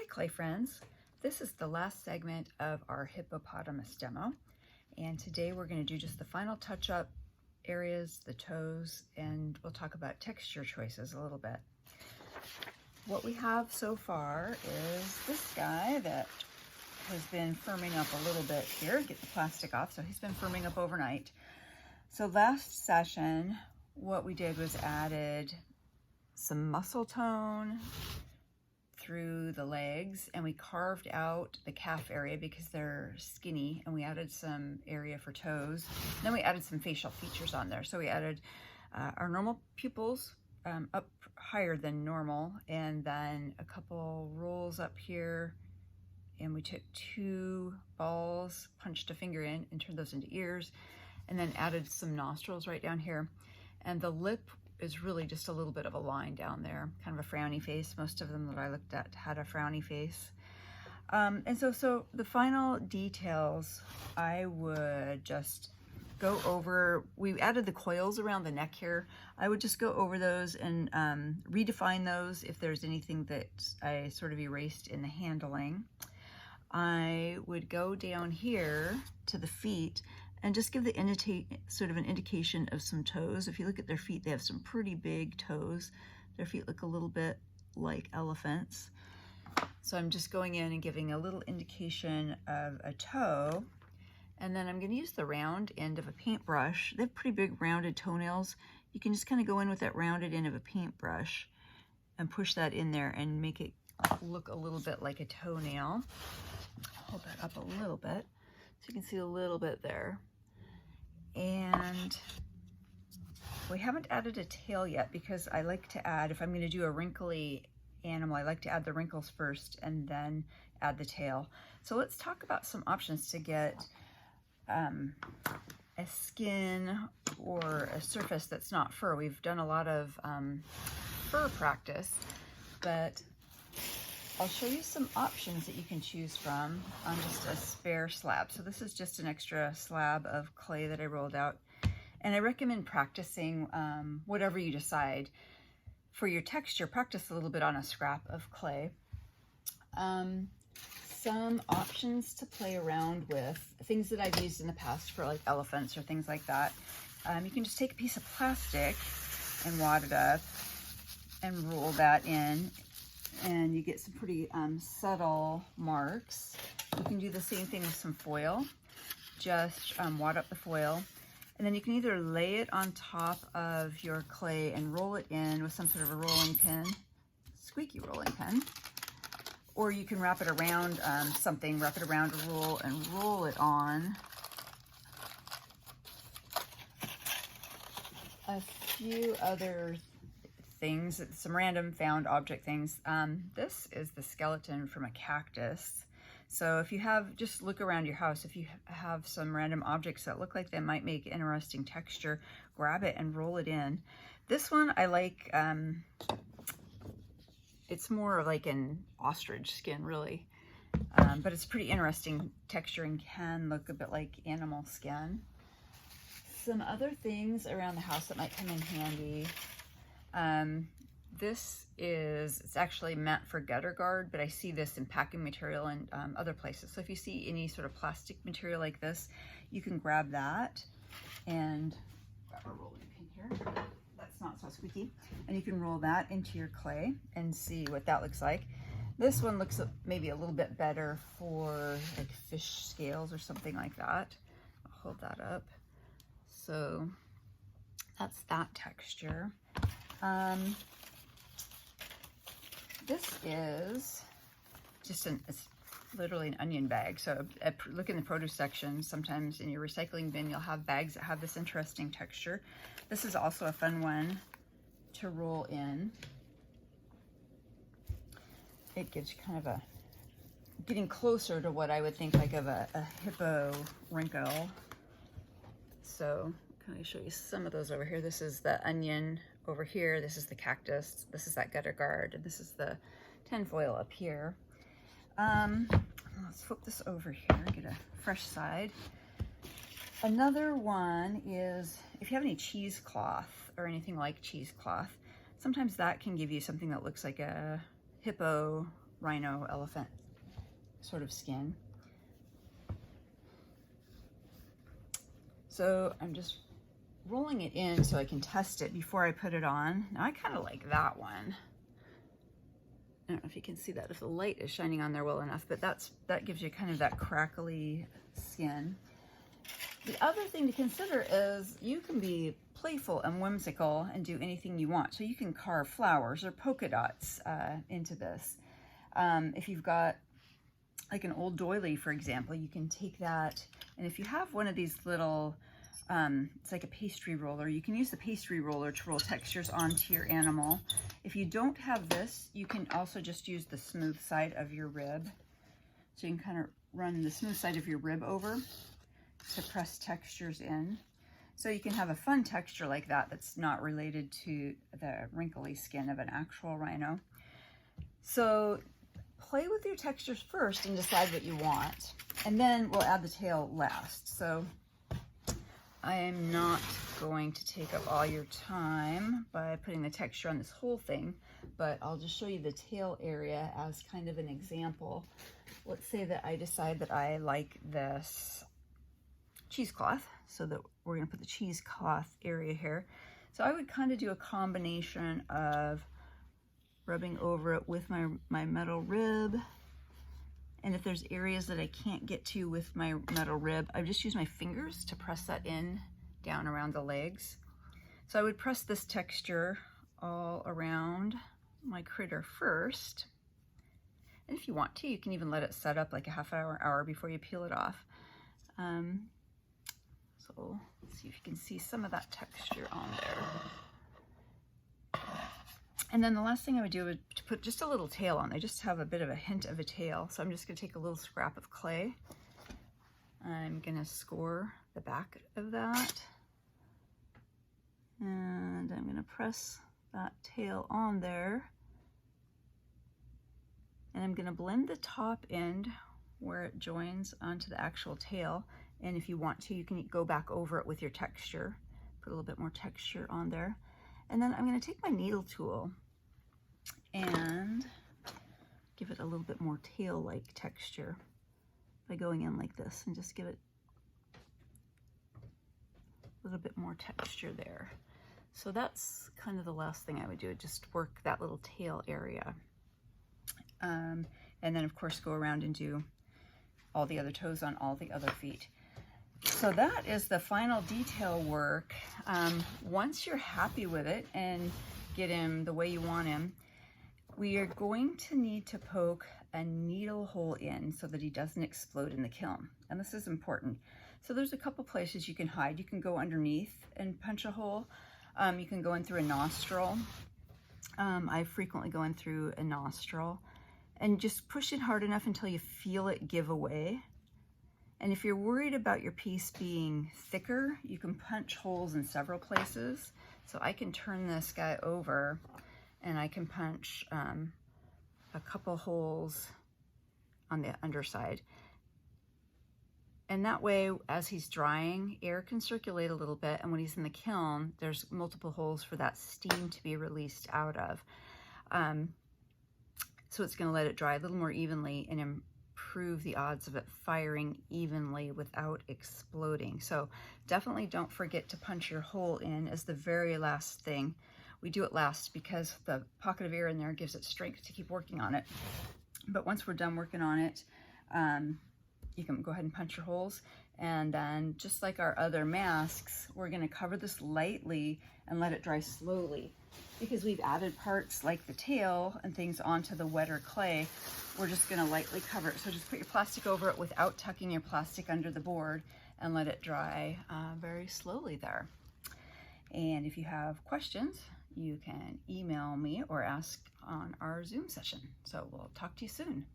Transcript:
Hi clay friends, this is the last segment of our hippopotamus demo, and today we're going to do just the final touch-up areas, the toes, and we'll talk about texture choices a little bit. What we have so far is this guy that has been firming up a little bit here. Get the plastic off. So he's been firming up overnight. So last session what we did was added some muscle tone through the legs, and we carved out the calf area because they're skinny, and we added some area for toes. And then we added some facial features on there. So we added our normal pupils up higher than normal, and then a couple rolls up here, and we took 2 balls, punched a finger in and turned those into ears, and then added some nostrils right down here. And the lip is really just a little bit of a line down there, kind of a frowny face. Most of them that I looked at had a frowny face. And so the final details, I would just go over. We added the coils around the neck here. I would just go over those and redefine those if there's anything that I sort of erased in the handling. I would go down here to the feet and just give the sort of an indication of some toes. If you look at their feet, they have some pretty big toes. Their feet look a little bit like elephants. So I'm just going in and giving a little indication of a toe. And then I'm gonna use the round end of a paintbrush. They have pretty big rounded toenails. You can just kind of go in with that rounded end of a paintbrush and push that in there and make it look a little bit like a toenail. Hold that up a little bit so you can see a little bit there. And we haven't added a tail yet because I like to add, if I'm going to do a wrinkly animal, I like to add the wrinkles first and then add the tail. So let's talk about some options to get a skin or a surface that's not fur. We've done a lot of fur practice, but I'll show you some options that you can choose from on just a spare slab. So this is just an extra slab of clay that I rolled out. And I recommend practicing whatever you decide. For your texture, practice a little bit on a scrap of clay. Some options to play around with, things that I've used in the past for like elephants or things like that. You can just take a piece of plastic and wad it up and roll that in, and you get some pretty subtle marks. You can do the same thing with some foil. Just wad up the foil, and then you can either lay it on top of your clay and roll it in with some sort of a rolling pin, squeaky rolling pin, or you can wrap it around something, wrap it around a roll and roll it on. A few other things, some random found object things. This is the skeleton from a cactus. So if you have, just look around your house. If you have some random objects that look like they might make interesting texture, grab it and roll it in. This one I like, it's more like an ostrich skin really, but it's pretty interesting texture and can look a bit like animal skin. Some other things around the house that might come in handy. It's actually meant for gutter guard, but I see this in packing material and other places. So if you see any sort of plastic material like this, you can grab that and grab a rolling pin here. That's not so squeaky. And you can roll that into your clay and see what that looks like. This one looks maybe a little bit better for like fish scales or something like that. I'll hold that up. So that's that texture. This is just it's literally an onion bag. So look in the produce section. Sometimes in your recycling bin, you'll have bags that have this interesting texture. This is also a fun one to roll in. It gives you kind of a, getting closer to what I would think like of a hippo wrinkle. So can I show you some of those over here? This is the onion over here. This is the cactus. This is that gutter guard. And this is the tinfoil up here. Let's flip this over here, get a fresh side. Another one is if you have any cheesecloth or anything like cheesecloth, sometimes that can give you something that looks like a hippo rhino, elephant sort of skin. So I'm just rolling it in so I can test it before I put it on. Now I kind of like that one. I don't know if you can see that, if the light is shining on there well enough, but that gives you kind of that crackly skin. The other thing to consider is you can be playful and whimsical and do anything you want. So you can carve flowers or polka dots into this. If you've got like an old doily, for example, you can take that, and if you have one of these little, it's like a pastry roller, you can use the pastry roller to roll textures onto your animal. If you don't have this, you can also just use the smooth side of your rib. So you can kind of run the smooth side of your rib over to press textures in. So you can have a fun texture like that that's not related to the wrinkly skin of an actual rhino. So play with your textures first and decide what you want, and then we'll add the tail last. So I am not going to take up all your time by putting the texture on this whole thing, but I'll just show you the tail area as kind of an example. Let's say that I decide that I like this cheesecloth, so that we're going to put the cheesecloth area here. So I would kind of do a combination of rubbing over it with my metal rib, and if there's areas that I can't get to with my metal rib, I just use my fingers to press that in down around the legs. So I would press this texture all around my critter first, and if you want to, you can even let it set up like a half hour before you peel it off. So let's see if you can see some of that texture on there. And then the last thing I would do is to put just a little tail on. I just have a bit of a hint of a tail. So I'm just going to take a little scrap of clay. I'm going to score the back of that. And I'm going to press that tail on there. And I'm going to blend the top end where it joins onto the actual tail. And if you want to, you can go back over it with your texture. Put a little bit more texture on there. And then I'm going to take my needle tool and give it a little bit more tail-like texture by going in like this, and just give it a little bit more texture there. So that's kind of the last thing I would do, just work that little tail area. And then of course go around and do all the other toes on all the other feet. So that is the final detail work. Once you're happy with it and get him the way you want him, we are going to need to poke a needle hole in so that he doesn't explode in the kiln. And this is important. So there's a couple places you can hide. You can go underneath and punch a hole. You can go in through a nostril. I frequently go in through a nostril, and just push it hard enough until you feel it give away. And if you're worried about your piece being thicker, you can punch holes in several places. So I can turn this guy over and I can punch a couple holes on the underside. And that way, as he's drying, air can circulate a little bit, and when he's in the kiln, there's multiple holes for that steam to be released out of. So it's going to let it dry a little more evenly and improve the odds of it firing evenly without exploding. So definitely don't forget to punch your hole in as the very last thing. We do it last because the pocket of air in there gives it strength to keep working on it. But once we're done working on it, you can go ahead and punch your holes. And then, just like our other masks, we're going to cover this lightly and let it dry slowly. Because we've added parts like the tail and things onto the wetter clay, we're just going to lightly cover it. So just put your plastic over it without tucking your plastic under the board and let it dry very slowly there. And if you have questions, you can email me or ask on our Zoom session. So we'll talk to you soon.